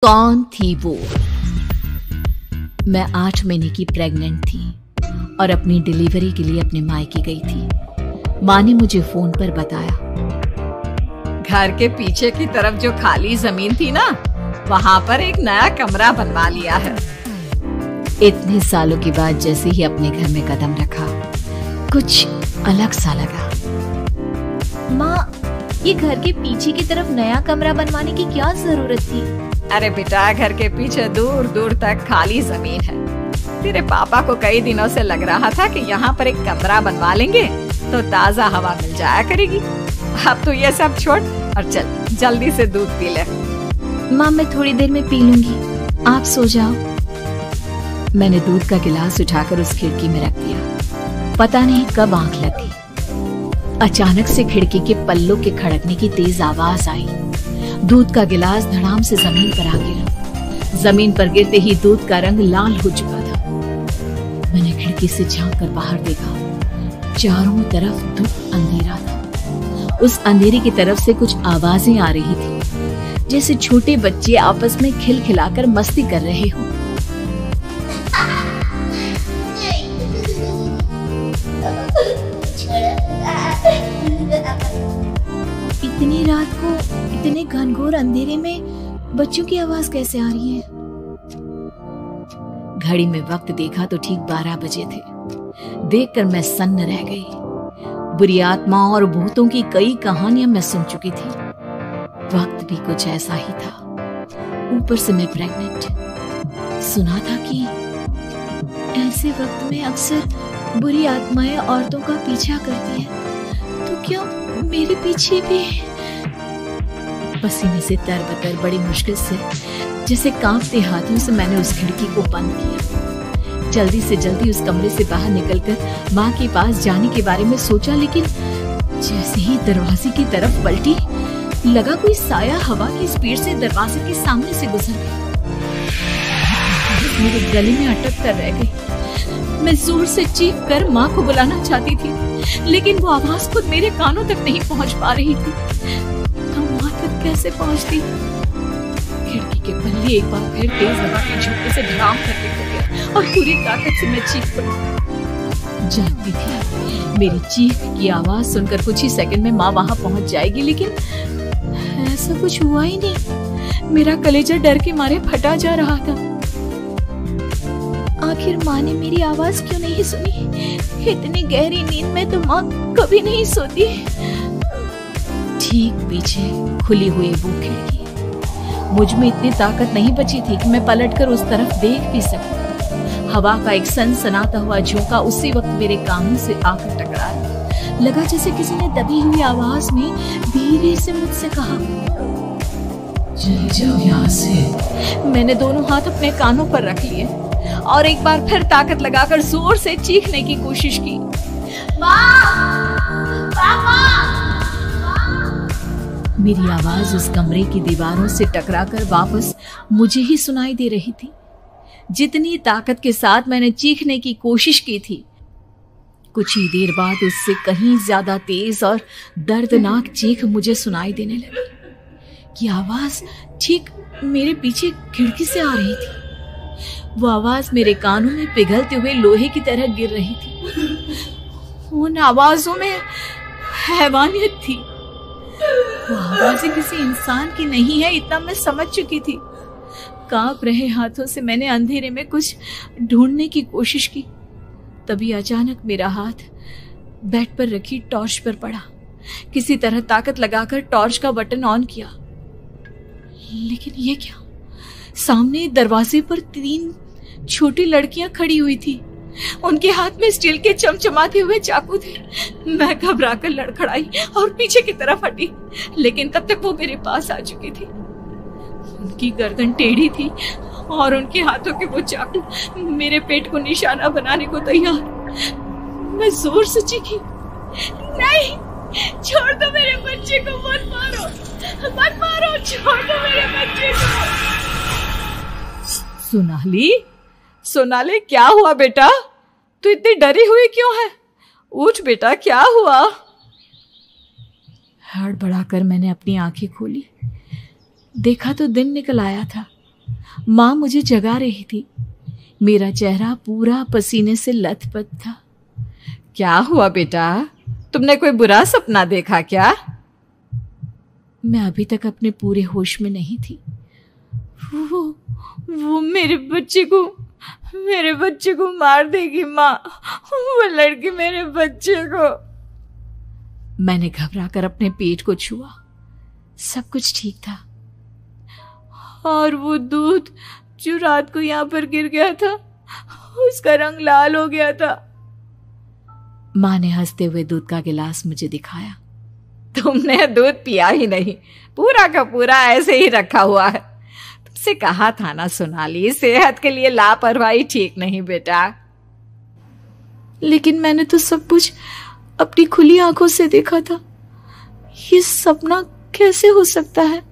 कौन थी वो? मैं 8 महीने की प्रेग्नेंट थी और अपनी डिलीवरी के लिए अपने मायके गई थी। माँ ने मुझे फोन पर बताया, घर के पीछे की तरफ जो खाली जमीन थी ना, वहाँ पर एक नया कमरा बनवा लिया है। इतने सालों के बाद जैसे ही अपने घर में कदम रखा, कुछ अलग सा लगा। माँ, ये घर के पीछे की तरफ नया कमरा बनवाने की क्या जरूरत थी? अरे बेटा, घर के पीछे दूर दूर तक खाली जमीन है। तेरे पापा को कई दिनों से लग रहा था कि यहाँ पर एक कमरा बनवा लेंगे तो ताज़ा हवा मिल जाया करेगी। अब तो ये सब छोड़ और चल जल्दी से दूध पी ले। माँ, मैं थोड़ी देर में पी लूंगी, आप सो जाओ। मैंने दूध का गिलास उठाकर उस खिड़की में रख दिया। पता नहीं कब आंख लगी, अचानक से खिड़की के पल्लों के खड़कने की तेज आवाज आई। दूध का गिलास धड़ाम से जमीन पर आ गिरा। जमीन पर गिरते ही दूध का रंग लाल हो चुका था। मैंने खिड़की से झांक कर बाहर देखा। चारों तरफ धूप अंधेरा था। उस अंधेरे की तरफ से कुछ आवाजें आ रही थी, जैसे छोटे बच्चे आपस में खिलखिलाकर मस्ती कर रहे हो। इतनी रात को इतने घनघोर अंधेरे में बच्चों की आवाज कैसे आ रही है? घड़ी में वक्त देखा तो ठीक 12 बजे थे। देखकर मैं सन्न रह गई। बुरी आत्माओं और भूतों की कई कहानियां मैं सुन चुकी थी। वक्त भी कुछ ऐसा ही था। ऊपर से मैं प्रेग्नेंट। सुना था कि ऐसे वक्त में अक्सर बुरी आत्माएं औरतों का पीछा करती है, तो क्या मेरे पीछे भी? पसीने से तरबतर बड़ी मुश्किल से, जैसे कांपते हाथों से मैंने उस खिड़की को बंद किया। जल्दी से जल्दी उस कमरे से बाहर निकलकर माँ के पास जाने के बारे में सोचा, लेकिन जैसे ही दरवाजे की तरफ पलटी, लगा कोई साया हवा की स्पीड से दरवाजे के सामने से गुजर गया। मेरे गले में अटक कर रह गई। मैं जोर से चीख कर माँ को बुलाना चाहती थी, लेकिन वो आवाज खुद मेरे कानों तक नहीं पहुंच पा रही थी। तो माँ तक कैसे पहुंचती? खिड़की के पल्ले एक बार फिर तेज हवा के झोंके से धड़ाम करके गिर गया और पूरी ताकत से मैं चीख पड़ी। जानती थी मेरी चीख की आवाज सुनकर कुछ ही सेकंड में माँ वहां पहुंच जाएगी, लेकिन ऐसा कुछ हुआ ही नहीं। मेरा कलेजा डर के मारे फटा जा रहा था। आखिर माँ ने मेरी आवाज क्यों नहीं सुनी? इतनी गहरी नींद में तो माँ कभी नहीं सोती। ठीक पीछे खुली हुई वो खिड़की। मुझ में इतनी ताकत नहीं बची थी कि मैं पलटकर उस तरफ देख भी सकूं। हवा का एक सनसनाता हुआ झोंका उसी वक्त मेरे कानों से आकर टकराया। लगा जैसे किसी ने दबी हुई आवाज में धीरे से मुझसे कहा, चली जाओ यहाँ से। मैंने दोनों हाथ अपने कानों पर रख लिए और एक बार फिर ताकत लगाकर जोर से चीखने की कोशिश की। मेरी आवाज उस कमरे की दीवारों से टकराकर वापस मुझे ही सुनाई दे रही थी। जितनी ताकत के साथ मैंने चीखने की कोशिश की थी, कुछ ही देर बाद उससे कहीं ज्यादा तेज और दर्दनाक चीख मुझे सुनाई देने लगी। कि आवाज ठीक मेरे पीछे खिड़की से आ रही थी। वो आवाज मेरे कानों में पिघलते हुए लोहे की तरह गिर रही थी। उन आवाजों में हैवानियत थी। वो आवाजें किसी इंसान की नहीं है, इतना मैं समझ चुकी थी। कांप रहे हाथों से मैंने अंधेरे में कुछ ढूंढने की कोशिश की। तभी अचानक मेरा हाथ बेड पर रखी टॉर्च पर पड़ा। किसी तरह ताकत लगाकर टॉर्च का बटन ऑन किया, लेकिन ये क्या? सामने दरवाजे पर 3 छोटी लड़कियां खड़ी हुई थी। उनके हाथ में स्टील के चमचमाते हुए चाकू थे। मैं घबराकर लड़खड़ाई और पीछे की तरफ हटी, लेकिन तब तक वो मेरे पास आ चुकी थी। उनकी गर्दन टेढ़ी थी और उनके हाथों के वो चाकू मेरे पेट को निशाना बनाने को तैयार। मैं जोर से चीखी, नहीं, छोड़ दो मेरे बच्चे को, मत मारो, मत मारो, छोड़ दो मेरे बच्चे को। सोनाली, क्या हुआ बेटा? तू इतनी डरी हुई क्यों है? उठ बेटा, क्या हुआ? हड़बड़ाकर मैंने अपनी आंखें खोली। देखा तो दिन निकल आया था। माँ मुझे जगा रही थी। मेरा चेहरा पूरा पसीने से लथपथ था। क्या हुआ बेटा, तुमने कोई बुरा सपना देखा क्या? मैं अभी तक अपने पूरे होश में नहीं थी। वो मेरे बच्चे को मार देगी माँ, वो लड़की मेरे बच्चे को। मैंने घबराकर अपने पेट को छुआ। सब कुछ ठीक था। और वो दूध जो रात को यहाँ पर गिर गया था, उसका रंग लाल हो गया था। माँ ने हंसते हुए दूध का गिलास मुझे दिखाया। तुमने दूध पिया ही नहीं, पूरा का पूरा ऐसे ही रखा हुआ है। तुमसे कहा था ना सोनाली, सेहत के लिए लापरवाही ठीक नहीं बेटा। लेकिन मैंने तो सब कुछ अपनी खुली आंखों से देखा था। ये सपना कैसे हो सकता है?